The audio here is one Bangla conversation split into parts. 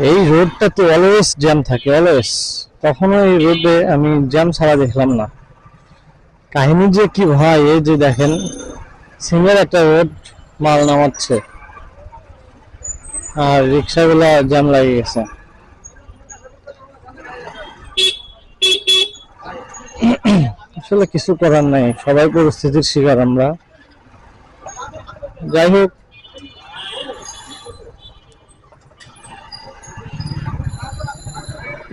এই রোডটাতে অলওয়েজ জ্যাম থাকে, অলওয়েজ। কখনো এই রোডে আমি জ্যাম ছাড়া দেখলাম না। কাহিনী যে কি ভাই, এই যে দেখেন সিঙ্গেল একটা রোড, মাল নামাচ্ছে আর রিক্সাগুলা জ্যাম লাগে গেছে। আসলে কিছু করার নাই, সবাই পরিস্থিতির শিকার আমরা। যাই হোক,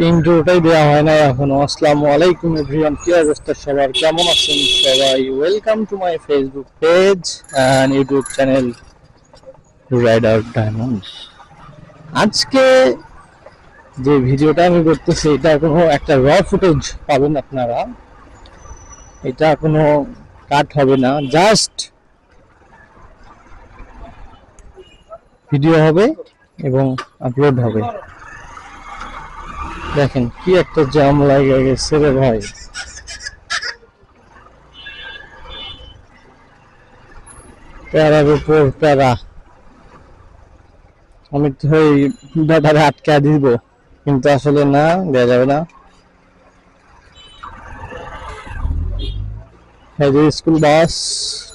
ইন্ট্রোটাই দেওয়া হয় না এখনো। আসসালামু আলাইকুম এভরিওয়ান, কি অবস্থা সবার, কেমন আছেন সবাই? Welcome to my Facebook page and YouTube channel Rider Diamonds. আজকে যে ভিডিওটা আমি করতেছি, এটা কোনো একটা র ফুটেজ পাবেন আপনারা। এটা কোনো কাট হবে না, জাস্ট ভিডিও হবে এবং আপলোড হবে। দেখেন কি একটা জ্যাম লাগে গেছে রে ভাই। প্যারার উপর প্যারা। আমি তো ওই ব্যাটারে আটকা দিব, কিন্তু আসলে না, দেওয়া যাবে না। এই যে স্কুল বাস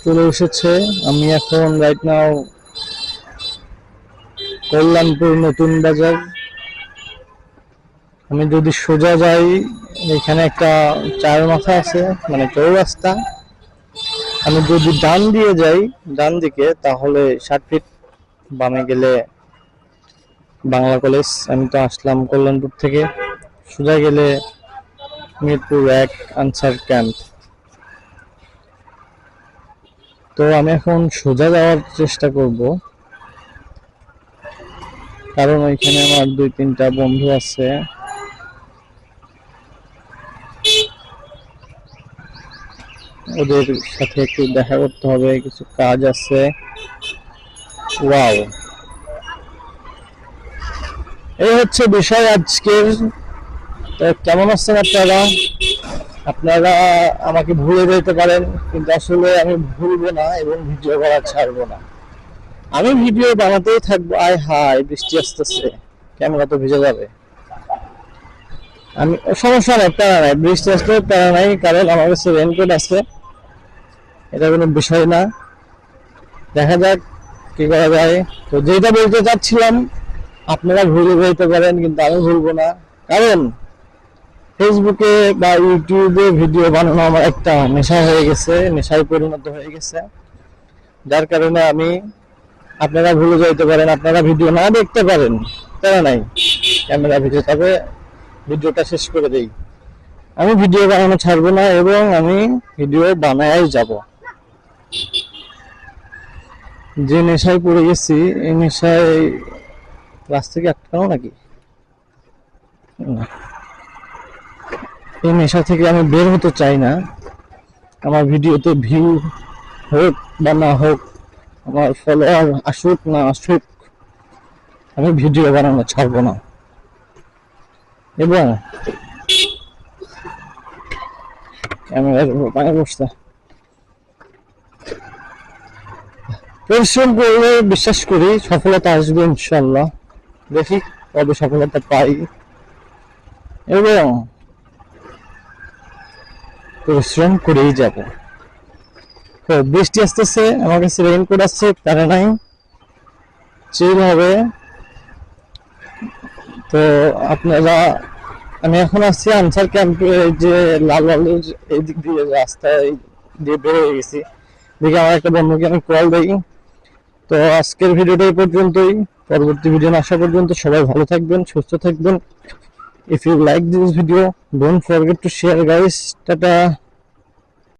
চলে এসেছে। আমি এখন রাইট নাও কল্যাণপুর নতুন বাজার। আমি যদি সোজা যাই, এখানে একটা চার মাথা আছে, মানে চৌরাস্তা। আমি যদি ডান দিয়ে যাই, ডান দিকে, তাহলে 60 ফিট, বামে গেলে বাংলা কলেজ। আমি তো আসলাম কল্যাণপুর থেকে। সোজা গেলে মিরপুর 1 আনসার ক্যাম্প। তো আমি এখন সোজা যাওয়ার চেষ্টা করব, কারণ ওইখানে আমার 2-3টা বন্ধু আছে। ওদের সাথে একটু দেখা করতে হবে, কিছু কাজ আছে। ওয়াও, এই হচ্ছে বিষয় আজকের। তো কেমন আছেন আপনারা? আপনারা আমাকে ভুলে যেতে পারেন, কিন্তু আসলে আমি ভুলবো না এবং ভিডিও করা ছাড়বো না। আমি ভিডিও বানাতেই থাকবো। আয় হায়, বৃষ্টি আসতেছে, ক্যামেরা তো ভিজে যাবে। আমি সমস্যা নাই, প্যারা নাই, বৃষ্টি আসলেও প্যারা নাই, কারণ আমার কাছে রেনকোট আছে। এটা কোনো বিষয় না। দেখা যাক কি করা যায়। তো যেটা বলতে চাচ্ছিলাম, আপনারা ভুলে যেতে পারেন, কিন্তু আমি ভুলবো না। কারণ ফেসবুকে বা ইউটিউবে ভিডিও বানানো আমার একটা নেশা হয়ে গেছে, নেশায় পরিণত হয়ে গেছে। যার কারণে আমি, আপনারা ভুলে যাইতে পারেন, আপনারা ভিডিও না দেখতে পারেন, তারা নাই, ক্যামেরা ভিডিও, তবে ভিডিওটা শেষ করে দেই। আমি ভিডিও বানানো ছাড়বো না এবং আমি ভিডিও বানাই যাব। যে নেশায় পড়ে গেছি, এই নেশায় রাস্তা কি আটকানো নাকি? না, এই নেশা থেকে আমি বের হতে চাই না। আমার ভিডিওতে ভিউ হোক বা না হোক, আমার ফলোয়ার আসুক না আসুক, আমি ভিডিও বানানো ছাড়বো না। এবং ক্যামেরার পায়ে বসতে পরিশ্রম করলে বিশ্বাস করি সফলতা আসবে ইনশাল্লাহ। দেখি কবে সফলতা পাই, এবং পরিশ্রম করেই যাব। তো বৃষ্টি আসতেছে, আমার কাছে রেইনকোট আছে, তারা নাই, চিল হবে। তো আপনারা, আমি এখন আসছি আনসার ক্যাম্পে, যে লাল বালুর এই দিক দিয়ে রাস্তায় দিয়ে বের হয়ে গেছি। দেখি আমার একটা বন্ধুকে আমি কল দিই। তো আজকের ভিডিওটা এই পর্যন্তই। পরবর্তী ভিডিও আসা পর্যন্ত সবাই ভালো থাকবেন, সুস্থ থাকবেন। If you like this video, don't forget to share guys. Tata.